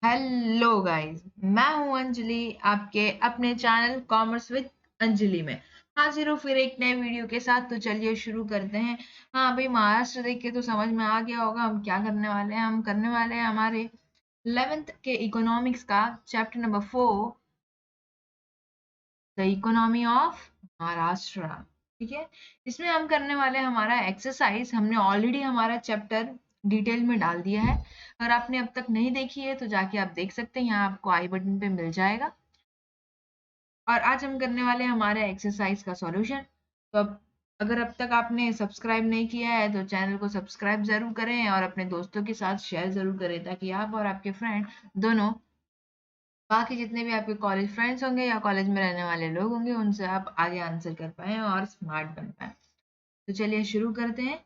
Hello guys, मैं हूं अंजलि, आपके अपने चैनल कॉमर्स विद अंजलि में हाजिर हूँ फिर एक नए वीडियो के साथ। तो चलिए शुरू करते हैं। हाँ भाई, महाराष्ट्र देख के तो समझ में आ गया होगा हम क्या करने वाले हैं। हम करने वाले हैं हमारे 11th के इकोनॉमिक्स का chapter number 4, the economy of Maharashtra. ठीक है, इसमें हम करने वाले हैं हमारा एक्सरसाइज। हमने ऑलरेडी हमारा चैप्टर डिटेल में डाल दिया है। अगर आपने अब तक नहीं देखी है तो जाके आप देख सकते हैं, यहाँ आपको आई बटन पे मिल जाएगा। और आज हम करने वाले हैं हमारे एक्सरसाइज का सॉल्यूशन। तो अब अगर अब तक आपने सब्सक्राइब नहीं किया है तो चैनल को सब्सक्राइब जरूर करें और अपने दोस्तों के साथ शेयर जरूर करें, ताकि आप और आपके फ्रेंड दोनों, बाकी जितने भी आपके कॉलेज फ्रेंड्स होंगे या कॉलेज में रहने वाले लोग होंगे, उनसे आप आगे आंसर कर पाएँ और स्मार्ट बन पाएँ। तो चलिए शुरू करते हैं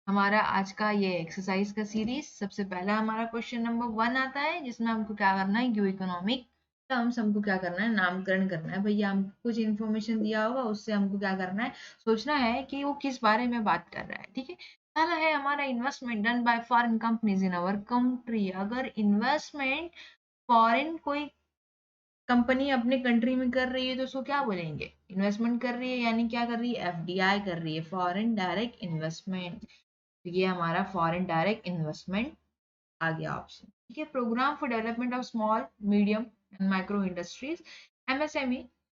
हमारा आज का ये एक्सरसाइज का सीरीज। सबसे पहला हमारा क्वेश्चन नंबर 1 आता है, जिसमें हमको क्या करना है, न्यू इकोनॉमिक टर्म्स हमको क्या करना है, नामकरण करना है। भैया हमको कुछ इन्फॉर्मेशन दिया होगा, उससे हमको क्या करना है, सोचना है कि वो किस बारे में बात कर रहा है। ठीक है, पहला है हमारा investment done by foreign companies in our country. अगर इन्वेस्टमेंट फॉरेन कोई कंपनी अपने कंट्री में कर रही है तो उसको क्या बोलेंगे, इन्वेस्टमेंट कर रही है, यानी क्या कर रही है, एफडीआई कर रही है, फॉरेन डायरेक्ट इन्वेस्टमेंट। तो ये हमारा फॉरेन डायरेक्ट इन्वेस्टमेंट आ गया ऑप्शन। ठीक है, program for development of small medium and micro industries, MSME,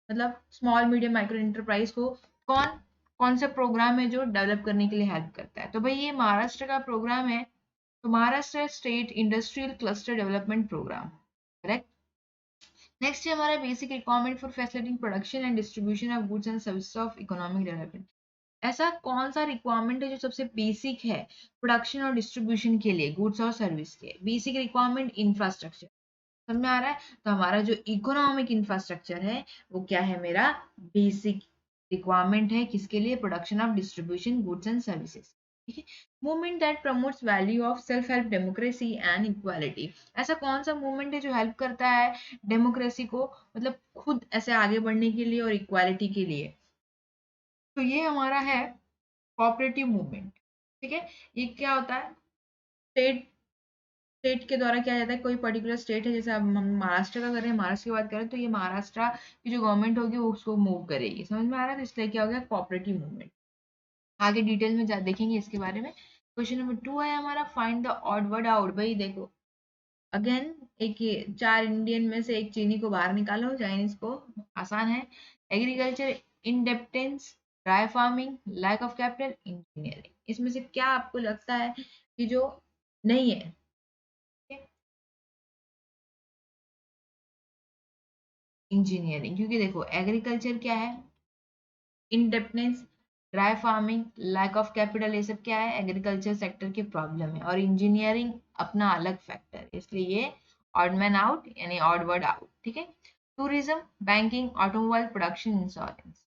मतलब स्मॉल मीडियम माइक्रो इंटरप्राइज को कौन कौन सा प्रोग्राम है जो डेवलप करने के लिए हेल्प करता है। तो भाई ये महाराष्ट्र का प्रोग्राम है। तो Maharashtra state industrial cluster development program, correct. Next है हमारा basic requirement for facilitating production and distribution of goods and services of economic development. ऐसा कौन सा रिक्वायरमेंट है जो सबसे बेसिक है प्रोडक्शन और डिस्ट्रीब्यूशन के लिए, गुड्स और सर्विस के। बेसिक रिक्वायरमेंट इंफ्रास्ट्रक्चर, समझ में आ रहा है। तो हमारा जो इकोनॉमिक इंफ्रास्ट्रक्चर है वो क्या है, मेरा बेसिक रिक्वायरमेंट है किसके लिए, production of distribution goods and services. ठीक है, movement that promotes value of self help democracy and equality. ऐसा कौन सा मूवमेंट है जो हेल्प करता है डेमोक्रेसी को, मतलब खुद ऐसे आगे बढ़ने के लिए और इक्वालिटी के लिए। तो ये हमारा है कोऑपरेटिव मूवमेंट। ठीक है, ये क्या होता है, स्टेट स्टेट के द्वारा किया जाता है। कोई पर्टिकुलर स्टेट है, जैसे अब हम महाराष्ट्र का करें, महाराष्ट्र की बात करें, तो ये महाराष्ट्र की जो गवर्नमेंट होगी वो उसको मूव करेगी, समझ में आ रहा है। तो इसलिए क्या हो गया, कोऑपरेटिव मूवमेंट। आगे डिटेल में देखेंगे इसके बारे में। क्वेश्चन नंबर 2 है हमारा, find the odd word out. भाई देखो, अगेन एक ये 4 इंडियन में से एक चीनी को बाहर निकालो, चाइनीज को। आसान है, agriculture independence, dry farming, lack of capital, engineering. इसमें से क्या आपको लगता है कि जो नहीं है, इंजीनियरिंग। क्योंकि देखो एग्रीकल्चर क्या है, indebtedness, dry farming, lack of capital, ये सब क्या है, एग्रीकल्चर सेक्टर की प्रॉब्लम है। और इंजीनियरिंग अपना अलग फैक्टर है, इसलिए ये ऑड मैन आउट यानी ऑड वर्ड आउट। ठीक है, tourism, banking, automobile, production, insurance.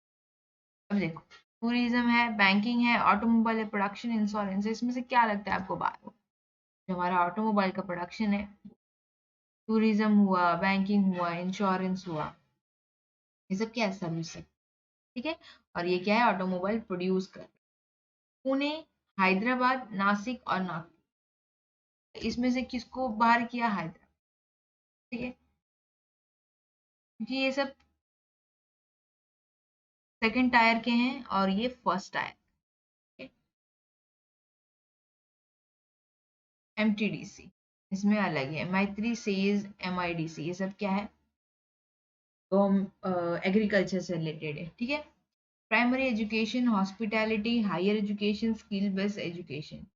अब देखो, टूरिज्म है, बैंकिंग है, ऑटोमोबाइल है, प्रोडक्शन, इंश्योरेंस। इसमें से क्या लगता है आपको बात, जो हमारा ऑटोमोबाइल का प्रोडक्शन है, टूरिज्म हुआ, बैंकिंग हुआ, इंश्योरेंस हुआ, ये सब क्या है, सर्विस है। ठीक है, और ये क्या है, ऑटोमोबाइल प्रोड्यूस कर। पुणे, हैदराबाद, नासिक और नागपुर, इसमें से किसको बाहर किया, हैदराबाद। ठीक है, क्योंकि ये सब सेकंड टायर के हैं और ये फर्स्ट टायर। एमटीडीसी इसमें अलग है, मैत्री, सेज, एमआईडीसी, ये सब क्या है, तो एग्रीकल्चर से रिलेटेड है। ठीक है, primary education, hospitality, higher education, skill based education.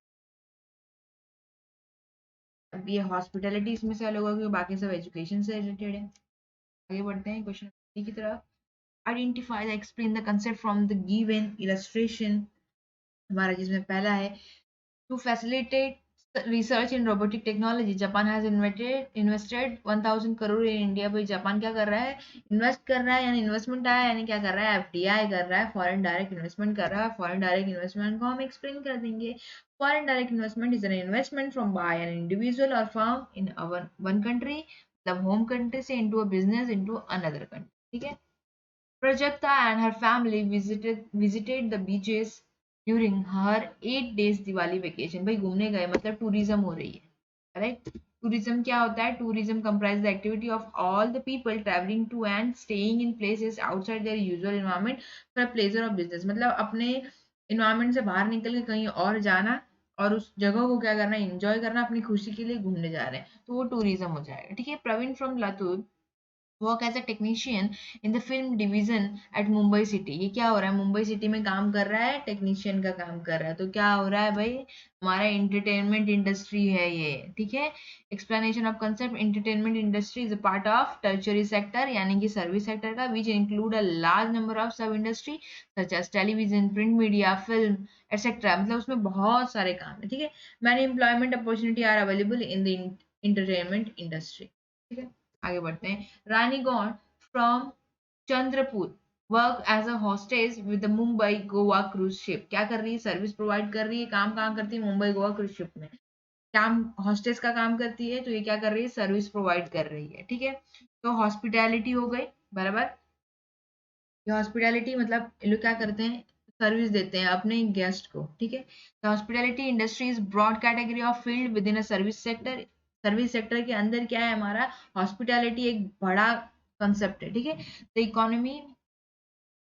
अब ये हॉस्पिटैलिटी इसमें से अलग होगी, बाकी सब एजुकेशन से रिलेटेड है। आगे बढ़ते हैं क्वेश्चन की तरफ। Identify the explain the concept from the given illustration, हमारा जिसमें पहला है, to facilitate research in robotic technology Japan has invested 1000 crore in India. भाई जापान क्या कर रहा है, इन्वेस्ट कर रहा है, यानी इन्वेस्टमेंट आया, यानी क्या कर रहा है, एफडीआई कर रहा है, फॉरेन डायरेक्ट इन्वेस्टमेंट कर रहा है। फॉरेन डायरेक्ट इन्वेस्टमेंट को हम एक्सप्लेन कर देंगे। Foreign direct investment is an investment from by an individual और फर्म इन अवर वन कंट्री, मतलब होम कंट्री से into a business into another country. ठीक है, Prajakta and her family visited the beaches during her 8 days Diwali vacation. भाई घूमने गए, मतलब tourism हो रही है, करेक्ट। टूरिज्म क्या होता है? Tourism comprise the activity of all the people travelling to and staying in places outside their usual environment for pleasure of business. मतलब अपने इन्वायरमेंट से बाहर निकल के कहीं और जाना और उस जगह को क्या करना, एंजॉय करना, अपनी खुशी के लिए घूमने जा रहे हैं, तो वो टूरिज्म हो जाएगा। ठीक है। Praveen from Latur work as a technician in the film division at Mumbai city. ये क्या हो रहा है? मुंबई सिटी में काम कर रहा है, टेक्नीशियन का काम कर रहा है। तो क्या हो रहा है भाई? हमारा एंटरटेनमेंट इंडस्ट्री है ये। ठीक है। Explanation of concept, entertainment industry is a part of tertiary sector यानी कि सर्विस सेक्टर का, which include a large number of sub industry such as television, print media, film etcetera. मतलब उसमें बहुत सारे काम है। ठीक है। Many employment opportunity are available in the entertainment industry. ठीक है। आगे बढ़ते हैं। Rani Gaur from Chandrapur work as a hostess with Mumbai Goa cruise ship. क्या कर रही है? सर्विस प्रोवाइड कर रही है। काम कहाँ करती है? मुंबई गोवा क्रूज शिप में काम, हॉस्टेस का काम करती है। तो ये क्या कर रही है? सर्विस प्रोवाइड कर रही है। ठीक है। तो हॉस्पिटैलिटी हो गई बराबर। ये हॉस्पिटैलिटी मतलब ये लोग क्या करते हैं? सर्विस देते हैं अपने गेस्ट को। ठीक है। The hospitality industry is broad category of field within a service sector. Service sector के अंदर क्या है हमारा? हॉस्पिटैलिटी एक बड़ा कंसेप्ट है। ठीक है। द इकोनॉमी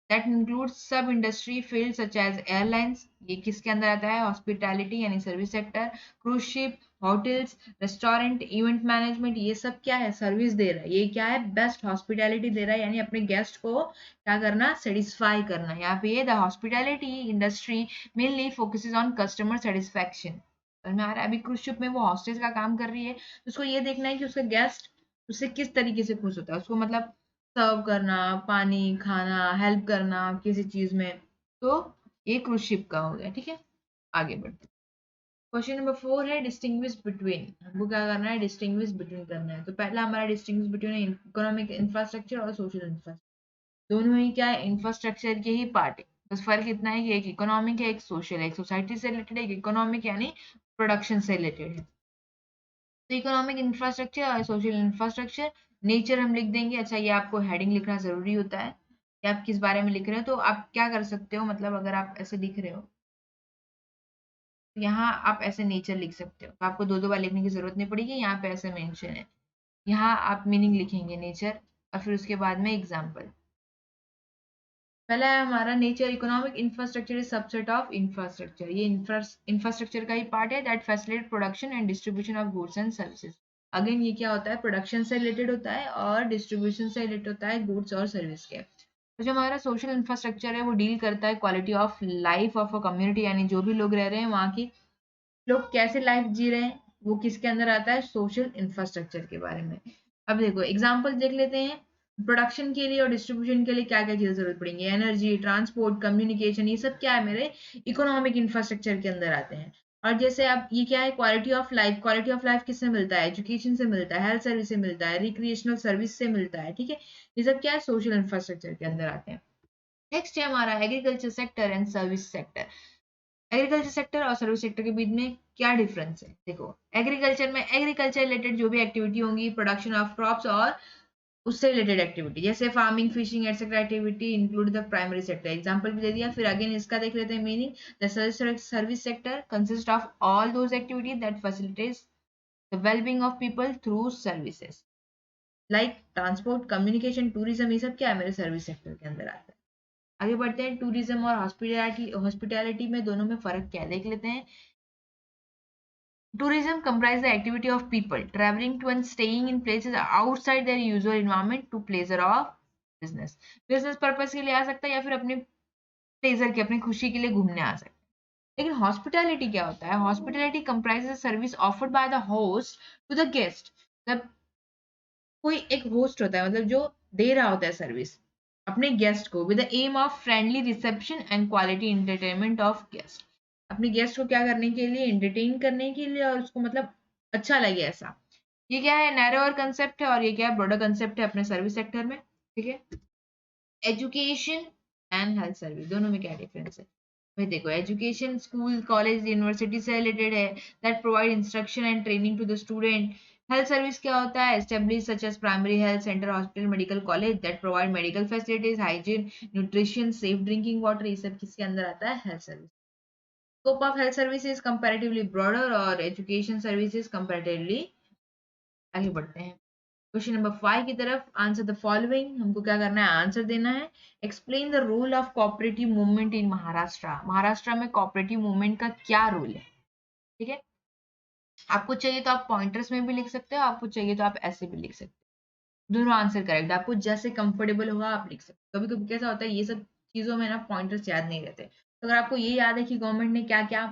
that includes सब industry field such as airlines, ये किसके अंदर आता है? हॉस्पिटैलिटी यानी service sector. Cruise ship, hotels, restaurant, event management, ये सब क्या है? सर्विस दे रहा है। ये क्या है? बेस्ट हॉस्पिटैलिटी दे रहा है यानी अपने गेस्ट को क्या करना? सेटिस्फाई करना। यहाँ पे the hospitality industry mainly focuses on customer satisfaction. समझ में आ रहा है? अभी क्रूज शिप में वो हॉस्टेस का काम कर रही है, तो उसको ये देखना है कि उसका गेस्ट उससे किस तरीके से खुश होता है, उसको मतलब सर्व करना, पानी, खाना, हेल्प करना किसी चीज में। तो ये क्रूज शिप का हो गया। ठीक है। आगे बढ़ते हैं। क्वेश्चन नंबर 4 है डिस्टिंग्विश बिटवीन। हमको क्या करना है? डिस्टिंग्विश बिटवीन करना है। तो पहला हमारा डिस्टिंग्विश बिटवीन इकोनॉमिक इंफ्रास्ट्रक्चर और सोशल इंफ्रास्ट्रक्चर। दोनों ही क्या है? इंफ्रास्ट्रक्चर के ही पार्ट है। बस फर्क इतना है कि एक इकोनॉमिक है, एक सोशल है। एक सोसाइटी से रिलेटेड है, एक इकोनॉमिक यानी प्रोडक्शन से रिलेटेड है। तो इकोनॉमिक इंफ्रास्ट्रक्चर और सोशल इंफ्रास्ट्रक्चर। नेचर हम लिख देंगे। अच्छा, ये आपको हेडिंग लिखना जरूरी होता है कि आप किस बारे में लिख रहे हो। तो आप क्या कर सकते हो, मतलब अगर आप ऐसे लिख रहे हो तो यहाँ आप ऐसे नेचर लिख सकते हो, तो आपको दो दो बार लिखने की जरूरत नहीं पड़ेगी। यहाँ पे ऐसे मेंशन है, यहाँ आप मीनिंग लिखेंगे नेचर और फिर उसके बाद में एग्जाम्पल। पहला है हमारा nature economic infrastructure is subset of infrastructure. ये इंफ्रास्ट्रक्चर का ही पार्ट है that facilitate production and distribution of goods and services. Again ये क्या होता है? प्रोडक्शन से रिलेटेड होता है और डिस्ट्रीब्यूशन से रिलेटेड होता है गुड्स और सर्विस के। तो जो हमारा सोशल इंफ्रास्ट्रक्चर है वो डील करता है quality of life of a community यानी जो भी लोग रह रहे हैं वहाँ की लोग कैसे लाइफ जी रहे हैं, वो किसके अंदर आता है? सोशल इंफ्रास्ट्रक्चर के बारे में। अब देखो एग्जांपल देख लेते हैं। प्रोडक्शन के लिए और डिस्ट्रीब्यूशन के लिए क्या क्या चीजें जरूरत पड़ेंगी? एनर्जी, ट्रांसपोर्ट, कम्युनिकेशन, ये सब क्या है? मेरे इकोनॉमिक इंफ्रास्ट्रक्चर के अंदर आते हैं। और जैसे अब ये क्या है? Quality of life. Quality of life किससे मिलता है? एजुकेशन से मिलता है, हेल्थ सर्विस से मिलता है, रिक्रिएशनल सर्विस से मिलता है। ठीक है। ये सब क्या है? सोशल इंफ्रास्ट्रक्चर के अंदर आते हैं। नेक्स्ट है हमारा agriculture sector and service sector. Agriculture sector और सर्विस सेक्टर के बीच में क्या डिफरेंस है? देखो, एग्रीकल्चर में एग्रीकल्चर रिलेटेड जो भी एक्टिविटी होंगी, प्रोडक्शन ऑफ क्रॉप्स और उससे रिलेटेड एक्टिविटी जैसे farming, fishing etcetera activity include the primary sector. Example भी दे दिया। फिर अगेन इसका देख लेते हैं meaning. The service sector consist of all those activity that facilitates the wellbeing of people through services like transport, communication, tourism. ये सब क्या है? मेरे सर्विस सेक्टर के अंदर आता है। आगे बढ़ते हैं। टूरिज्म और हॉस्पिटैलिटी, हॉस्पिटैलिटी में दोनों में फर्क क्या है देख लेते हैं। Tourism comprises the activity of people traveling to and staying in places outside their usual environment to pleasure of business. Business purpose के लिए आ सकता है या फिर अपने pleasure के, अपनी खुशी के लिए घूमने आ सकता है। लेकिन hospitality क्या होता है? Hospitality comprises a service offered by the host to the guest. मतलब कोई एक होस्ट होता है, मतलब जो दे रहा होता है सर्विस अपने गेस्ट को with the aim of friendly reception and quality entertainment of guest. अपने गेस्ट को क्या करने के लिए? एंटरटेन करने के लिए और उसको मतलब अच्छा लगे ऐसा। ये क्या है? नैरोअर कंसेप्ट है और ये क्या है? ब्रॉडर कंसेप्ट है अपने सर्विस सेक्टर में। ठीक है। एजुकेशन एंड हेल्थ सर्विस, दोनों में क्या डिफरेंस है? भाई देखो, एजुकेशन स्कूल, कॉलेज, यूनिवर्सिटी से रिलेटेड है that provide instruction and training to the student. Health service क्या होता है? Establish such as primary health centre, hospital, medical college that provide medical facilities, hygiene, nutrition, safe drinking water. ये सब किसके अंदर आता है? Health service. Scope of health service is comparatively broader और एजुकेशन सर्विस इज कंपैरेटिवली आगे बढ़ते हैं क्वेश्चन नंबर 5 की तरफ। आंसर द फॉलोइंग, हमको क्या करना है, आंसर देना है। Explain the role of cooperative movement in Maharashtra. Maharashtra में कोऑपरेटिव मूवमेंट का क्या रोल है, ठीक है। आपको चाहिए तो आप पॉइंटर्स में भी लिख सकते हो, आपको चाहिए तो आप ऐसे भी लिख सकते हो, दोनों आंसर करेक्ट, आपको जैसे कंफर्टेबल होगा आप लिख सकते हो। कभी कभी कैसा होता है ये सब चीजों में ना पॉइंटर्स याद नहीं रहते, तो अगर आपको ये याद है कि गवर्नमेंट ने क्या क्या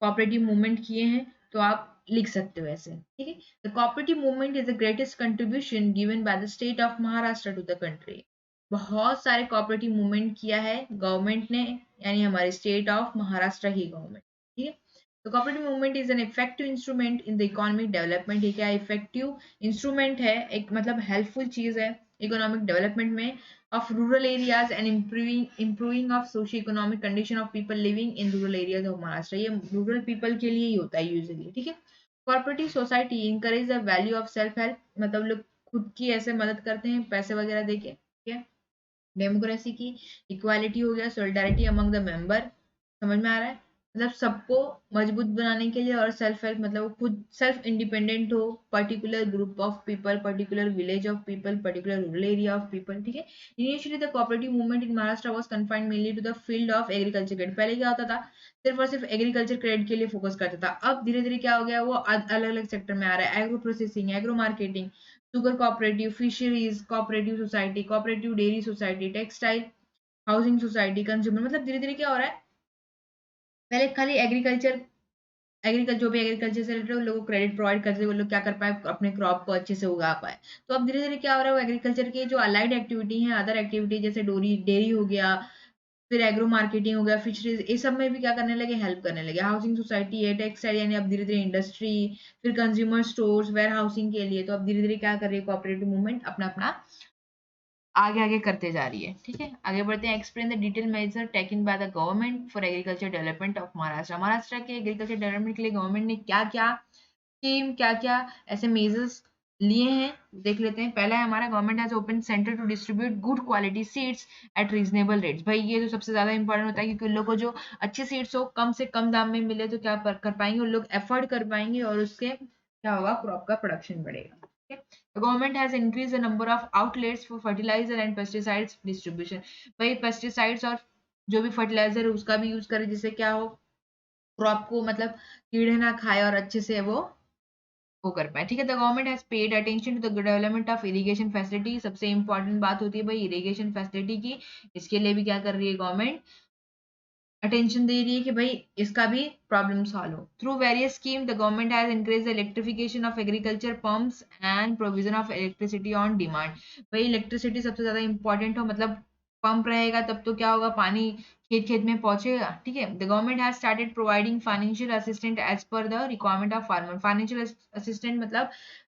कोऑपरेटिव मूवमेंट किए हैं तो आप लिख सकते हो ऐसे, ठीक है। The cooperative movement is the greatest contribution given by the state of Maharashtra to the country. बहुत सारे कोऑपरेटिव मूवमेंट किया है गवर्नमेंट ने, यानी हमारे स्टेट ऑफ महाराष्ट्र की गवर्नमेंट, ठीक है। तो cooperative movement is an effective instrument in the economic development. ये क्या इफेक्टिव इंस्ट्रूमेंट है, एक मतलब हेल्पफुल चीज है इकोनॉमिक डेवलपमेंट में of rural areas and improving of socio-economic condition of people living in rural areas of Maharashtra। ये rural people के लिए ही होता है यूजुअली, ठीक है। Cooperative society encourage the value of self help, मतलब लोग खुद की ऐसे मदद करते हैं पैसे वगैरह देके, ठीक है। डेमोक्रेसी की इक्वालिटी हो गया, सोलिडारिटी अमंग द मेंबर, समझ में आ रहा है, मतलब सबको मजबूत बनाने के लिए, और सेल्फ हेल्प मतलब वो खुद सेल्फ इंडिपेंडेंट हो, particular group of people, particular village of people, particular rural area of people, ठीक है। Initially the cooperative movement in Maharashtra was confined mainly to the field of agriculture credit. पहले क्या होता था, सिर्फ और सिर्फ एग्रीकल्चर क्रेडिट के लिए फोकस करता था, अब धीरे धीरे क्या हो गया, वो अलग अलग सेक्टर में आ रहा है, agro processing, agro marketing, sugar cooperative, fisheries cooperative society, cooperative dairy society, textile housing society, consumer, मतलब धीरे धीरे क्या हो रहा है, पहले खाली एग्रीकल्चर, एग्रीकल्चर जो भी एग्रीकल्चर से रिलेटेड लोगों को क्रेडिट प्रोवाइड करते, वो लोग क्या कर पाए, अपने क्रॉप को अच्छे से उगा पाए। तो अब धीरे धीरे क्या हो रहा है, वो एग्रीकल्चर के जो अलाइड एक्टिविटी है, अदर एक्टिविटी जैसे डोरी डेयरी हो गया, फिर एग्रो मार्केटिंग हो गया, फिशरीज, ये सब में भी क्या करने लगे, हेल्प करने लगे। हाउसिंग सोसाइटी है, टेक्सटाइल, यानी अब धीरे धीरे इंडस्ट्री, फिर कंज्यूमर स्टोर्स, वेयर हाउसिंग के लिए, तो अब धीरे धीरे क्या कर रही है कोऑपरेटिव मूवमेंट, अपना अपना आगे आगे करते जा रही है, ठीक है। आगे बढ़ते हैं। Explain the detail measure taken by the government for agriculture development of Maharashtra. Maharashtra के एग्रीकल्चर डेवलपमेंट के लिए गवर्नमेंट ने क्या क्या स्कीम, क्या क्या ऐसे मेजर्स लिए हैं, देख लेते हैं। पहला है हमारा, government has open centre to distribute good quality seeds at reasonable rates. भाई ये तो सबसे ज्यादा इंपॉर्टेंट होता है, क्योंकि उन लोग को जो अच्छी सीड्स हो कम से कम दाम में मिले तो क्या कर पाएंगे, उन लोग एफोर्ड कर पाएंगे, और उसके क्या होगा, क्रॉप का प्रोडक्शन बढ़ेगा। The government has increased the number of outlets for fertilizer and pesticides distribution। भाई पेस्टिसाइड्स और जो भी फर्टिलाइजर है उसका भी यूज करें, जिससे क्या हो, क्रॉप को मतलब कीड़े ना खाए और अच्छे से वो कर पाए, ठीक है। The government has paid attention to the development of irrigation facility. सबसे इंपॉर्टेंट बात होती है भाई इरिगेशन फैसिलिटी की, इसके लिए भी क्या कर रही है गवर्नमेंट, अटेंशन दे रही है कि भाई इसका भी प्रॉब्लम सॉल्व हो। Through various scheme the government has increase the electrification of agriculture pumps and provision of electricity on demand. भाई इलेक्ट्रिसिटी सबसे ज्यादा इंपॉर्टेंट हो, मतलब पंप रहेगा तब तो क्या होगा, पानी खेत खेत में पहुंचेगा, ठीक है। The government has started providing financial assistant as per the requirement of farmer. Financial assistant मतलब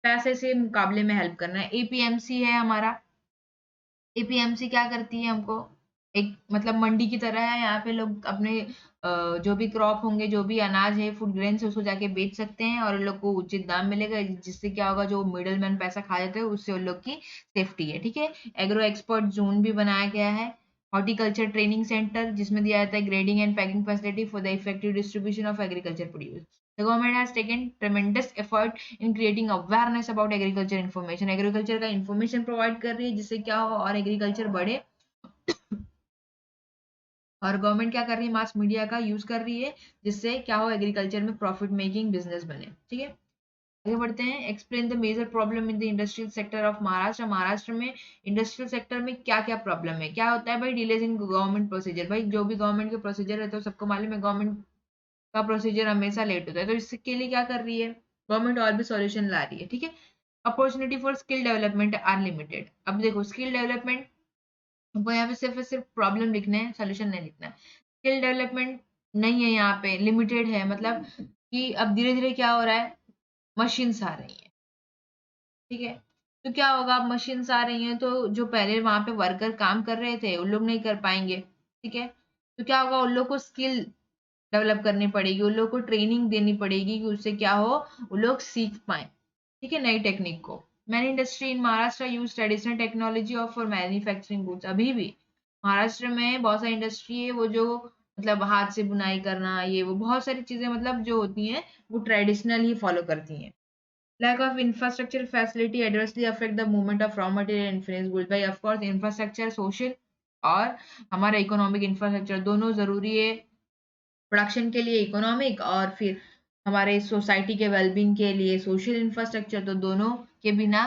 पैसे से मुकाबले में हेल्प करना है। एपीएमसी है हमारा, एपीएमसी क्या करती है, हमको एक मतलब मंडी की तरह है, यहाँ पे लोग अपने जो भी क्रॉप होंगे, जो भी अनाज है, फूड ग्रेन्स है, उसको जाके बेच सकते हैं, और उन लोग को उचित दाम मिलेगा, जिससे क्या होगा, जो मिडल मैन पैसा खा जाते हैं उससे उन लोग की सेफ्टी है, ठीक है। एग्रो एक्सपर्ट जोन भी बनाया गया है। हॉर्टिकल्चर ट्रेनिंग सेंटर, जिसमें दिया जाता है grading and packing facility for the effective distribution of agriculture produce. The government has taken tremendous effort in creating awareness about agriculture information। Agriculture का इंफॉर्मेशन प्रोवाइड कर रही है, जिससे क्या हो और एग्रीकल्चर बढ़े, और गवर्नमेंट क्या कर रही है, मास मीडिया का यूज कर रही है, जिससे क्या हो एग्रीकल्चर में प्रॉफिट मेकिंग बिजनेस बने, ठीक है। आगे बढ़ते हैं। Explain the major problem in the industrial sector of Maharashtra. Maharashtra में इंडस्ट्रियल सेक्टर में क्या क्या प्रॉब्लम है, क्या होता है भाई, डिलेज इन गवर्नमेंट प्रोसीजर। भाई जो भी गवर्नमेंट के प्रोसीजर रहते हैं तो सबको मालूम है, गवर्नमेंट का प्रोसीजर हमेशा लेट होता है, तो इसके लिए क्या कर रही है गवर्नमेंट, और भी सॉल्यूशन ला रही है, ठीक है। Opportunity for skill development are limited. अब देखो स्किल डेवलपमेंट, हमको यहाँ पे सिर्फ प्रॉब्लम लिखना है, सोल्यूशन नहीं लिखना है। स्किल डेवलपमेंट नहीं है यहाँ पे, लिमिटेड है, मतलब कि अब धीरे धीरे क्या हो रहा है, मशीन्स आ रही है, ठीक है। तो क्या होगा, अब मशीन्स आ रही हैं, तो जो पहले वहां पे वर्कर काम कर रहे थे उन लोग नहीं कर पाएंगे, ठीक है। तो क्या होगा, उन लोग को स्किल डेवलप करनी पड़ेगी, उन लोग को ट्रेनिंग देनी पड़ेगी कि उससे क्या हो, वो लोग सीख पाए, ठीक है, नई टेक्निक को। Many industry in Maharashtra use traditional technology of for manufacturing goods. अभी भी महाराष्ट्र में बहुत सारी इंडस्ट्री है, वो जो मतलब हाथ से बुनाई करना, ये वो बहुत सारी चीजें मतलब जो होती हैं वो ट्रेडिशनल ही फॉलो करती हैं। Lack of infrastructure facility adversely affect the movement of raw material and finished goods. भाई of course infrastructure social और हमारा इकोनॉमिक इंफ्रास्ट्रक्चर दोनों जरूरी है प्रोडक्शन के लिए इकोनॉमिक, और फिर हमारे सोसाइटी के वेलबींग के लिए सोशल इंफ्रास्ट्रक्चर, तो दोनों के बिना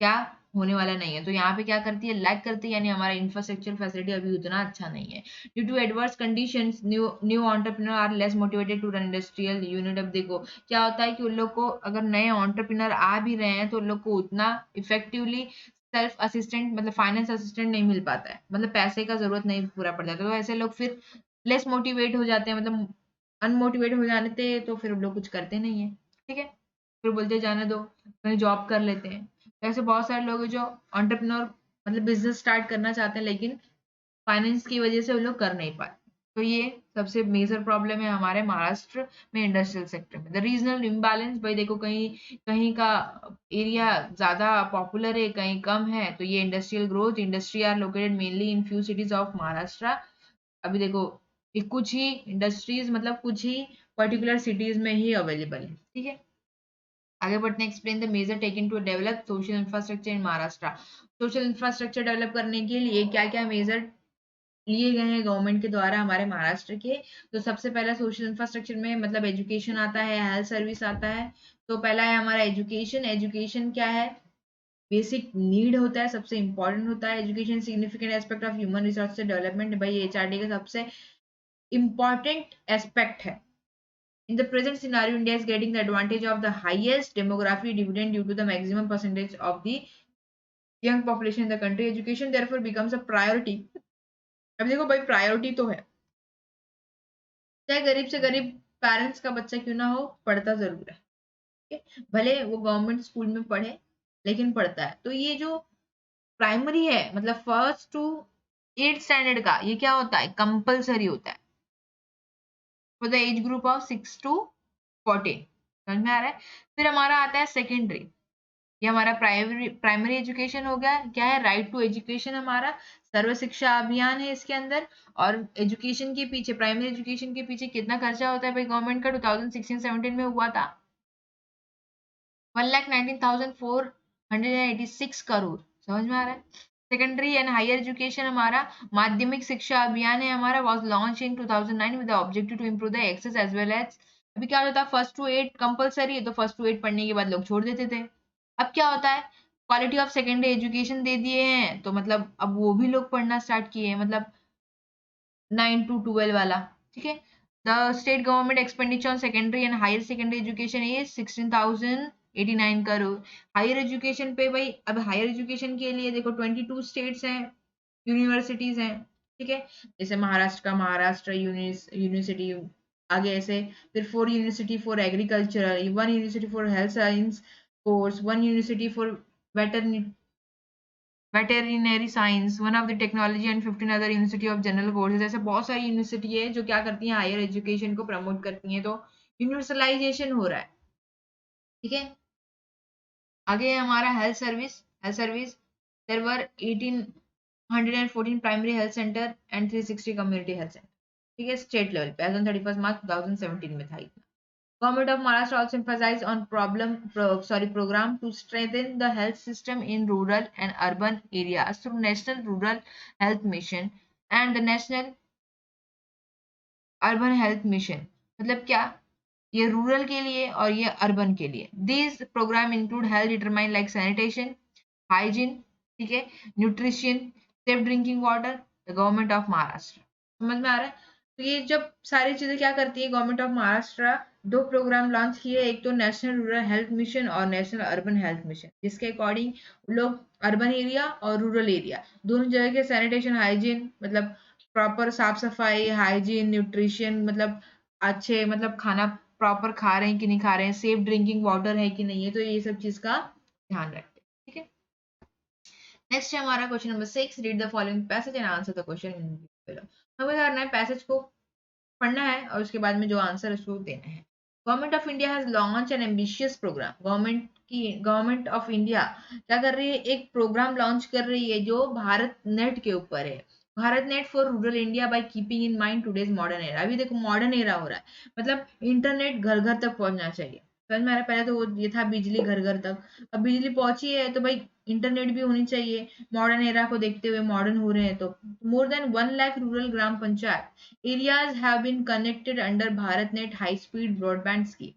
क्या होने वाला नहीं है। तो यहाँ पे क्या करती है, लैग करती है, यानी हमारा इंफ्रास्ट्रक्चर फैसिलिटी अभी उतना अच्छा नहीं है। Due to adverse conditions new new entrepreneur are less motivated to run industrial unit. अब देखो क्या होता है कि उन लोग को अगर नए एंटरप्रेन्योर आ भी रहे हैं तो उन लोग को उतना इफेक्टिवली सेल्फ असिस्टेंट मतलब फाइनेंस असिस्टेंट नहीं मिल पाता है, मतलब पैसे का जरूरत नहीं पूरा पड़ जाता, तो ऐसे लोग फिर लेस मोटिवेट हो जाते हैं, मतलब अनमोटिवेट हो जाते हैं, तो फिर लोग कुछ करते नहीं है। ठीक है, फिर बोलते जाने दो, कहीं जॉब कर लेते हैं। तो ऐसे बहुत सारे लोग हैं जो एंटरप्रेन्योर मतलब बिजनेस स्टार्ट करना चाहते हैं, लेकिन फाइनेंस की वजह से वो लोग कर नहीं पाते। तो ये सबसे मेजर प्रॉब्लम है हमारे महाराष्ट्र में इंडस्ट्रियल सेक्टर में। द रीजनल इम्बैलेंस, भाई देखो कहीं कहीं का एरिया ज्यादा पॉपुलर है, कहीं कम है, तो ये industrial growth industry are located mainly in few cities of Maharashtra. अभी देखो ये कुछ ही इंडस्ट्रीज मतलब कुछ ही पर्टिकुलर सिटीज में ही अवेलेबल है। ठीक है, आगे बढ़ते हैं। Explain the major taken to develop social infrastructure in Maharashtra. Social infrastructure develop करने के लिए क्या क्या मेजर लिए गए हैं गवर्नमेंट के द्वारा हमारे महाराष्ट्र के। तो सबसे पहला सोशल इंफ्रास्ट्रक्चर में मतलब एजुकेशन आता है, हेल्थ सर्विस आता है। तो पहला है हमारा एजुकेशन। एजुकेशन क्या है, बेसिक नीड होता है, सबसे इंपॉर्टेंट होता है education, significant aspect of human resource development. भाई एचआरडी का सबसे important aspect है। In the present scenario, India is getting the advantage of the highest demographic dividend due to the maximum percentage of the young population in the country. Education therefore becomes a priority. अब देखो भाई priority तो है, चाहे गरीब से गरीब parents का बच्चा क्यों ना हो, पढ़ता जरूर है। ठीक है? भले वो गवर्नमेंट स्कूल में पढ़े, लेकिन पढ़ता है। तो ये जो प्राइमरी है मतलब फर्स्ट टू 8th स्टैंडर्ड का, ये क्या होता है, कंपलसरी होता है for the age group of 6 to 14। समझ में आ रहा है। फिर हमारा आता है सेकेंडरी, ये हमारा प्राइमरी प्राइमरी एजुकेशन हो गया। क्या है, राइट टू एजुकेशन हमारा सर्व शिक्षा अभियान है इसके अंदर। और एजुकेशन के पीछे प्राइमरी एजुकेशन के पीछे कितना खर्चा होता है भाई गवर्नमेंट का, 2016-17 में हुआ था 1,19,486 करोड़। समझ में आ रहा है। सेकेंडरी एंड हायर एजुकेशन हमारा माध्यमिक शिक्षा अभियान है हमारा, was launch in 2009 with the objective to improve the access as well as. अभी क्या होता है, फर्स्ट टू 8 कंपलसरी है, तो फर्स्ट टू 8 पढ़ने के बाद लोग छोड़ देते थे। अब क्या होता है, क्वालिटी ऑफ सेकेंडरी एजुकेशन दे दिए हैं, तो मतलब अब वो भी लोग पढ़ना स्टार्ट किए हैं, मतलब 9 to 12 वाला। ठीक है, the state government expenditure on secondary and higher secondary education is 16,089 crore. Higher education पे भाई, अब हायर एजुकेशन के लिए देखो 22 स्टेट्स हैं, यूनिवर्सिटीज हैं। ठीक है, जैसे महाराष्ट्र का महाराष्ट्र यूनिवर्सिटी, आगे ऐसे फिर 4 university for agricultural, 1 university for health science course, 1 university for veterinary veterinary science, one of the technology and 15 other university of general courses. ऐसे बहुत सारी यूनिवर्सिटी है जो क्या करती हैं, हायर एजुकेशन को प्रमोट करती हैं। तो यूनिवर्सलाइजेशन हो रहा है। ठीक है, आगे है हमारा health service. Health service there were 1,814 primary health centre and 360 community health centre. ठीक है, स्टेट लेवल पे एज ऑन 31 मार्च 2017 में था इतना। Government of Maharashtra also emphasized on program to strengthen the health system in rural and urban areas through National Rural Health Mission and the National Urban Health Mission। मतलब क्या, ये rural के लिए और ये अर्बन के लिए। These program include health determined like sanitation, hygiene, ठीक है, nutrition, safe drinking water, the government of Maharashtra. समझ में आ रहा है। तो ये जब सारी चीजें क्या करती है गवर्नमेंट ऑफ महाराष्ट्र, दो प्रोग्राम लॉन्च किए, एक तो नेशनल रूरल हेल्थ मिशन और नेशनल अर्बन हेल्थ मिशन, जिसके अकॉर्डिंग लोग अर्बन एरिया और रूरल एरिया दोनों जगह के सैनिटेशन हाइजीन मतलब प्रॉपर साफ सफाई, हाइजीन, न्यूट्रिशन मतलब अच्छे मतलब खाना प्रॉपर खा रहे हैं कि नहीं खा रहे हैं, सेफ ड्रिंकिंग वाटर है कि नहीं है, तो ये सब चीज का ध्यान रखते हैं। ठीक है, नेक्स्ट है हमारा question number 6। Read the following passage and answer the question below. हमें करना है पैसेज को पढ़ना है और उसके बाद में जो आंसर है उसको देना है। Government of India has launch an ambitious program. Government of India क्या कर रही है, एक प्रोग्राम लॉन्च कर रही है जो भारत नेट के ऊपर है। Bharat net for rural India by keeping in mind today's modern era. अभी देखो मॉडर्न एरा हो रहा है, मतलब इंटरनेट घर घर तक पहुंचना चाहिए। समझ में आ रहा है? पहले तो वो ये था बिजली घर घर तक, अब बिजली पहुंची है तो भाई इंटरनेट भी होनी चाहिए। मॉडर्न एरा को देखते हुए मॉडर्न हो रहे हैं तो more than 1 lakh rural gram panchayat areas have been connected under Bharat net high speed broadband scheme.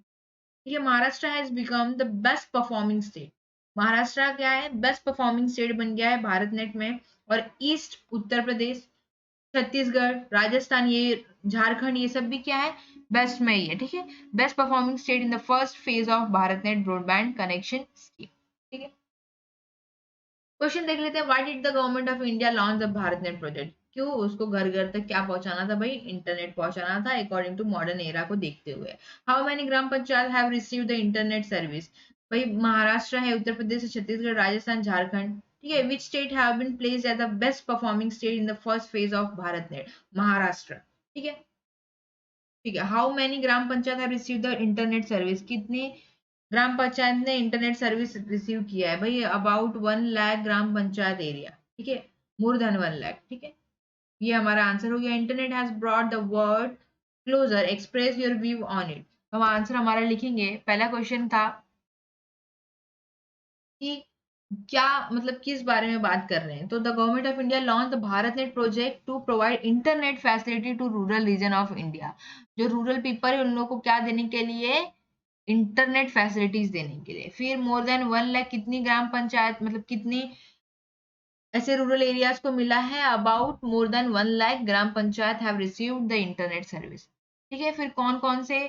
ठीक है, Maharashtra has become the best performing state. Maharashtra क्या है, बेस्ट परफॉर्मिंग स्टेट बन गया है भारत नेट में। और ईस्ट उत्तर प्रदेश, छत्तीसगढ़, राजस्थान, ये झारखंड, ये सब भी क्या है, बेस्ट में ही है। ठीक है, best performing state in the first phase of Bharat net broadband connection scheme. ठीक है, क्वेश्चन देख लेते हैं, why did the government of India launch the Bharat net project? क्यों उसको घर घर तक क्या पहुंचाना था भाई, इंटरनेट पहुंचाना था अकॉर्डिंग टू मॉडर्न एरा को देखते हुए। How many gram panchayat have received the internet service? भाई महाराष्ट्र है, उत्तर प्रदेश है, छत्तीसगढ़, राजस्थान, झारखंड। ठीक है, which state have been placed as the best performing state in the first phase of Bharat net? Maharashtra. ठीक है, ठीक है, how many gram panchayat have received the internet service? कितनी ग्राम पंचायत ने इंटरनेट सर्विस रिसीव किया है भाई? About 1 lakh gram panchayat area. ठीक है, मोर देन 1 लाख। ठीक है, ये हमारा आंसर हो गया। Internet has brought the world closer, express your view on it. हम आंसर हमारा लिखेंगे। पहला क्वेश्चन था कि क्या मतलब किस बारे में बात कर रहे हैं, तो the government of India launch the Bharat net project to provide internet facility to rural region of India. जो रूरल पीपल है उन लोगों को क्या देने के लिए, इंटरनेट फैसिलिटीज देने के लिए। फिर मोर देन 1 लाख, कितनी ग्राम पंचायत मतलब कितनी ऐसे रूरल एरियाज को मिला है, about more than 1 lakh gram panchayat have received the internet service. ठीक है, फिर कौन कौन से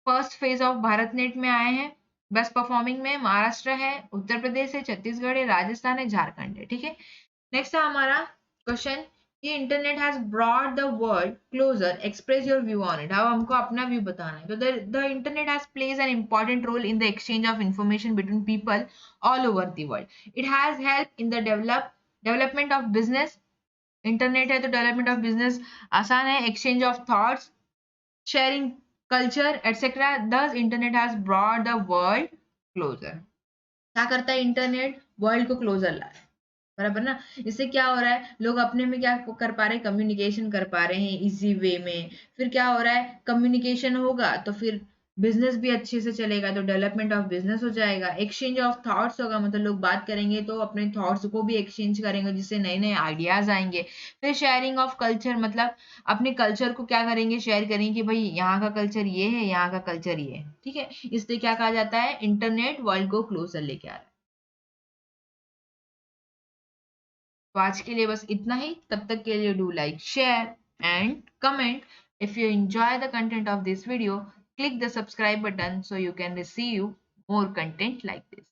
first phase of Bharat net में आए हैं बेस्ट परफॉर्मिंग में? महाराष्ट्र है, उत्तर प्रदेश है, छत्तीसगढ़ है, राजस्थान है, झारखंड है। ठीक है, नेक्स्ट है हमारा क्वेश्चन, ये internet has brought the world closer, express your view on it. अब हमको अपना व्यू बताना है। तो the internet has plays an important role in the exchange of information between people all over the world. It has help in the development of business. Internet है तो development of business आसान है, exchange of thoughts, sharing culture etc. Thus internet has brought the world closer। क्या करता है internet, world को closure ला रहा है, बराबर ना। इससे क्या हो रहा है, लोग अपने में क्या कर पा रहे हैं, कम्युनिकेशन कर पा रहे हैं इजी वे में। फिर क्या हो रहा है, कम्युनिकेशन होगा तो फिर बिजनेस भी अच्छे से चलेगा, तो डेवलपमेंट ऑफ बिजनेस हो जाएगा। एक्सचेंज ऑफ थॉट्स होगा, मतलब लोग बात करेंगे तो अपने थॉट्स को भी एक्सचेंज करेंगे जिससे नए नए आइडियाज आएंगे। फिर शेयरिंग ऑफ कल्चर, मतलब अपने कल्चर को क्या करेंगे, शेयर करेंगे कि भाई यहाँ का कल्चर ये है, यहाँ का कल्चर ये है। ठीक है, इसलिए क्या कहा जाता है, इंटरनेट वर्ल्ड को क्लोजर लेके आ रहा है। तो आज के लिए बस इतना ही, तब तक के लिए do like share and comment. If you enjoy the content of this video, click the subscribe button so you can receive more content like this.